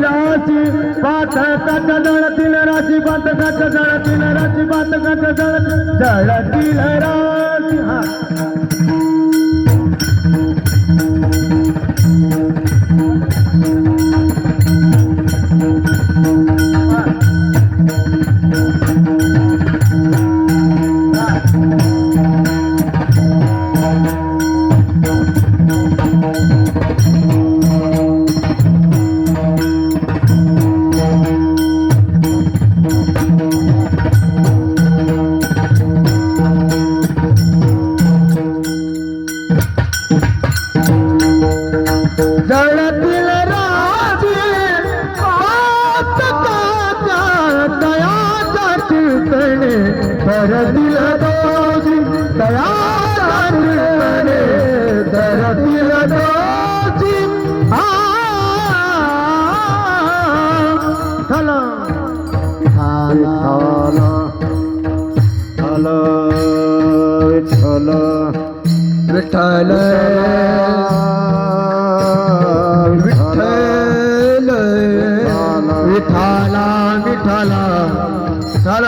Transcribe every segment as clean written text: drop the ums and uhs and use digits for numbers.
राशी पातकाच्या जळतील राशी पातकाच्या जळतील राशी पातकाच्या जळतील राशी हा जळतील राशी पातकाच्या दयाच्या चिंतने धरतील दोषी दयाच्या चिंतने धरतील दोषी ठाला ठाला ठाला विठ्ठल विठ्ठल विठाला विठाला ठाला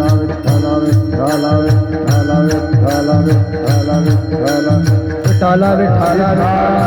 विठाला विठाला विठाला विठाला विठाला विठाला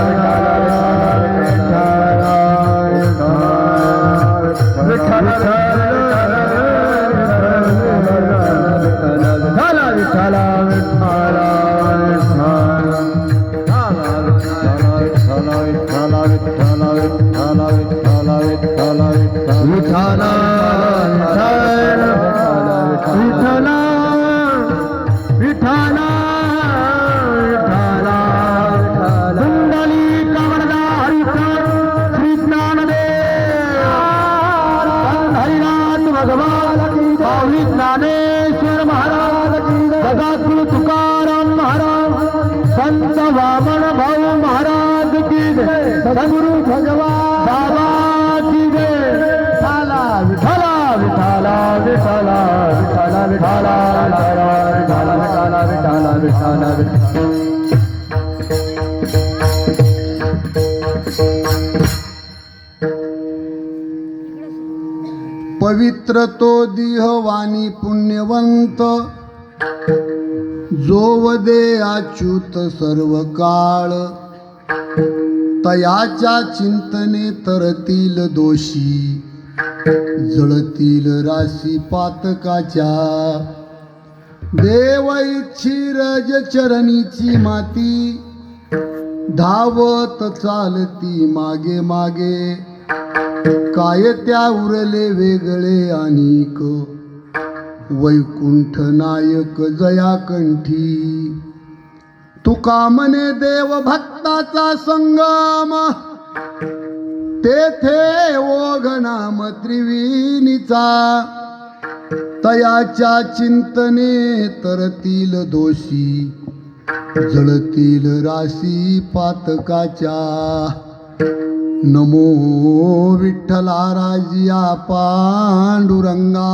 ज्ञानेश्वर महाराज की जगातुल तुकाराम महाराज संत वामन भाऊ महाराज की सद्गुरु भगवान बाबा की विठाला विठाला विठाला विठाला विठाला विठाला विठाला विठाला विठाला विठाला पवित्र तो देहवानी पुण्यवंत जोवदे अच्युत सर्व काळ तयाच्या चिंतने तरतील दोषी जळतील राशी पातकाच्या देव इच्छिरज चरणीची माती धावत चालती मागे मागे काय त्या उरले वेगळे अनेक वैकुंठ नायक जयाकंठी तुका म्हणे देव भक्ताचा संगम तेथे ओघ नाम त्रिवेणीचा तयाच्या चिंतने तरतील दोषी जळतील राशी पातकाच्या नमो विठ्ठला राजिया पांडुरंगा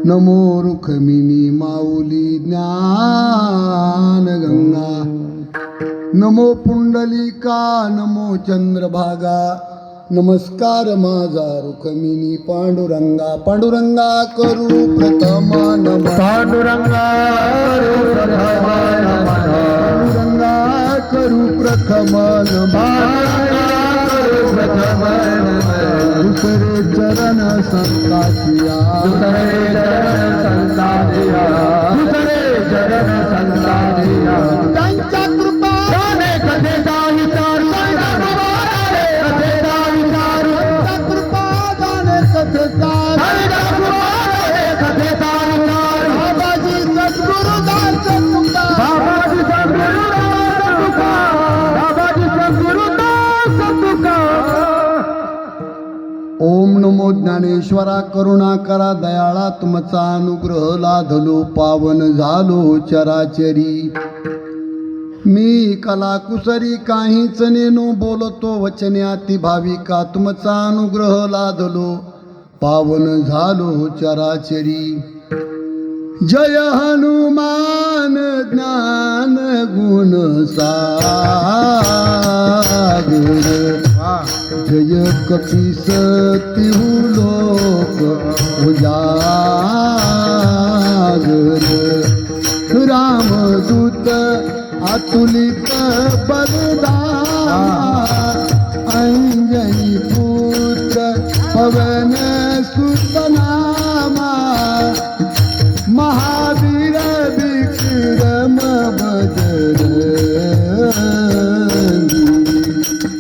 नमो रुक्मिणी माऊली ज्ञान गंगा नमो पुंडलिका नमो चंद्रभागा नमस्कार माझा रुक्मिणी पांडुरंगा पांडुरंगा करू प्रथम नम पांडुरंगा पांडुरंगा करू प्रथम दुसरे चरण संताचिया दुसरे चरण संताजिया त्यांच्या कृपा कथेचा विचारू कथेचा विचारू कृपा जाणे कथेचा कथेचा विचारू ज्ञानेश्वरा करुणा करा दयाळा तुमचा अनुग्रह लाधलो पावन झालो चराचरी मी कला कुसरी काहीच नेनो बोलतो वचने अति भाविका तुमचा अनुग्रह लाधलो पावन झालो चराचरी जय हनुमान ज्ञान गुण सागर जय कपीस तिहु लोक उजागर रामदूत अतुलित बलधामा अंजनी पुत्र पवन सुत नामा महावीर विक्रम बजरंगी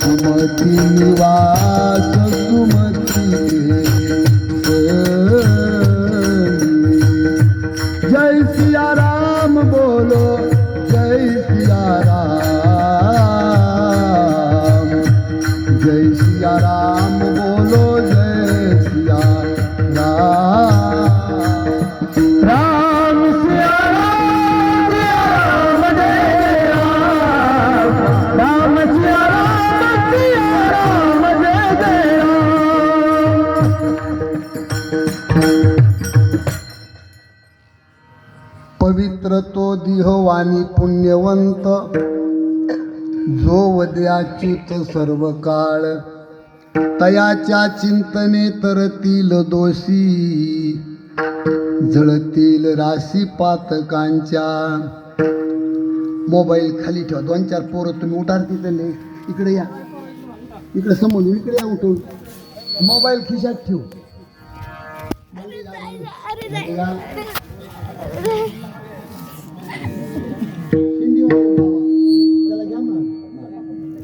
सुमति निवास सुमति जय सिया राम बोलो जय सिया राम जय सिया राम बोलो जय सिया राम राम सिया राम जय राम राम सिया राम जय जय राम पवित्र तो दिहवाणी पुण्यवंत जो वद्याच्युत सर्व काळ तयाच्या चिंतने तरतील दोषी जळतील राशी पातकांच्या मोबाईल खाली ठेवा 2-4 पोरं तुम्ही उठार तिथले इकडे या इकडे समोर इकडे या उठून मोबाईल खिशात ठेव